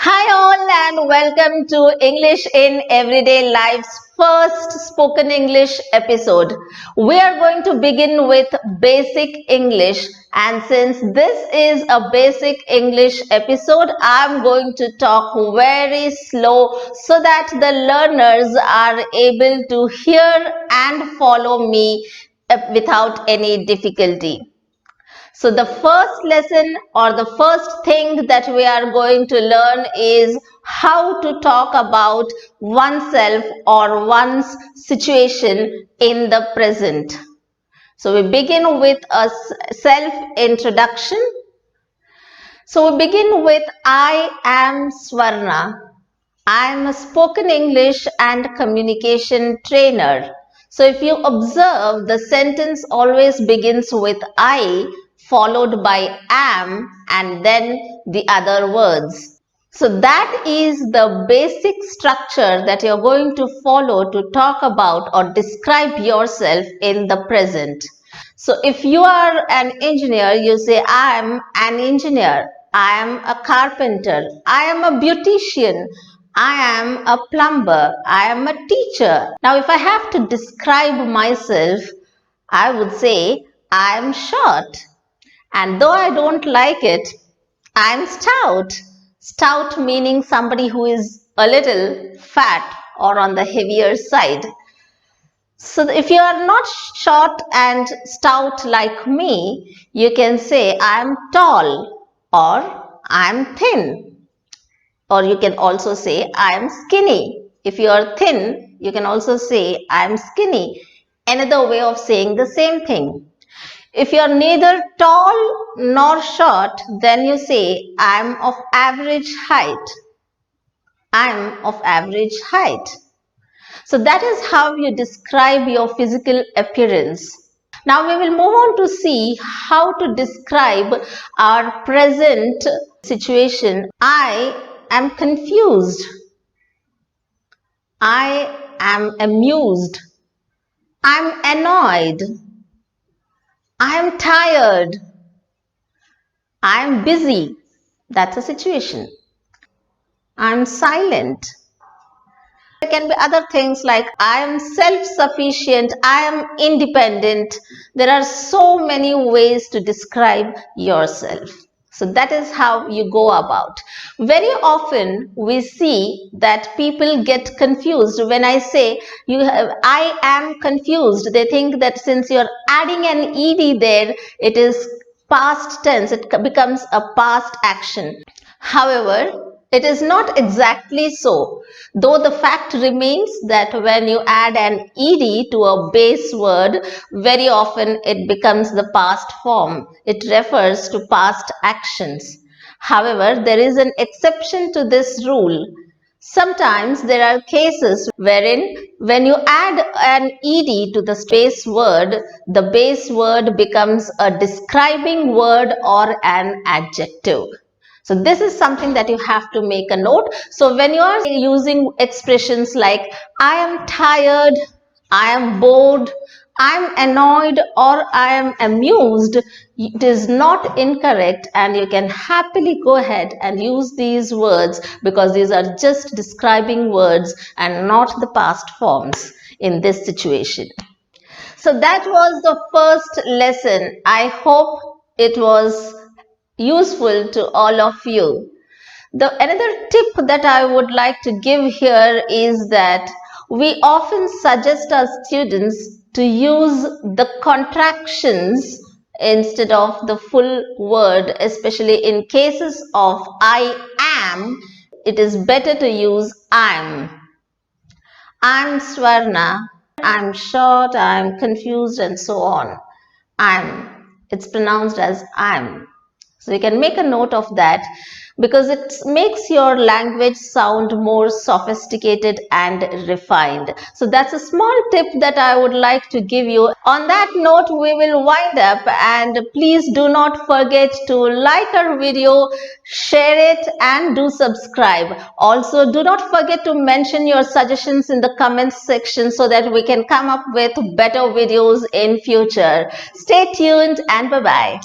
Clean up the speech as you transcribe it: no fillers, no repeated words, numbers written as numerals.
Hi all and welcome to English in Everyday Life's first spoken English episode. We are going to begin with basic English, and since this is a basic English episode, I'm going to talk very slow so that the learners are able to hear and follow me without any difficulty. So the first lesson or the first thing that we are going to learn is how to talk about oneself or one's situation in the present. So we begin with a self introduction. So we begin with I am Swarna. I am a spoken English and communication trainer. So if you observe, the sentence always begins with I followed by am and then the other words. So that is the basic structure that you're going to follow to talk about or describe yourself in the present. So if you are an engineer, you say, I am an engineer. I am a carpenter. I am a beautician. I am a plumber. I am a teacher. Now, if I have to describe myself, I would say I am short. And though I don't like it, I am stout. Stout meaning somebody who is a little fat or on the heavier side. So if you are not short and stout like me, you can say I am tall or I am thin. Or you can also say I am skinny. If you are thin, you can also say I am skinny. Another way of saying the same thing. If you are neither tall nor short, then you say I am of average height. I am of average height. So that is how you describe your physical appearance. Now we will move on to see how to describe our present situation. I am confused. I am amused. I'm annoyed. I'm tired. I'm busy. That's a situation. I'm silent. There can be other things like I am self-sufficient, I am independent. There are so many ways to describe yourself. So that is how you go about. Very often we see that people get confused when I say I am confused. They think that since you're adding an ed there, it is past tense, it becomes a past action. However, it is not exactly so, though the fact remains that when you add an ed to a base word, very often it becomes the past form. It refers to past actions. However, there is an exception to this rule. Sometimes there are cases wherein when you add an ed to the base word becomes a describing word or an adjective. So this is something that you have to make a note. So when you are using expressions like I am tired, I am bored, I am annoyed or I am amused, it is not incorrect and you can happily go ahead and use these words because these are just describing words and not the past forms in this situation. So that was the first lesson. I hope it was useful to all of you. Another tip that I would like to give here is that we often suggest our students to use the contractions instead of the full word, especially in cases of I am, it is better to use I'm. I'm Swarna, I'm short, I'm confused and so on. It's pronounced as I'm. So you can make a note of that because it makes your language sound more sophisticated and refined. So that's a small tip that I would like to give you. On that note, we will wind up, and please do not forget to like our video, share it and do subscribe. Also, do not forget to mention your suggestions in the comments section so that we can come up with better videos in future. Stay tuned and bye-bye.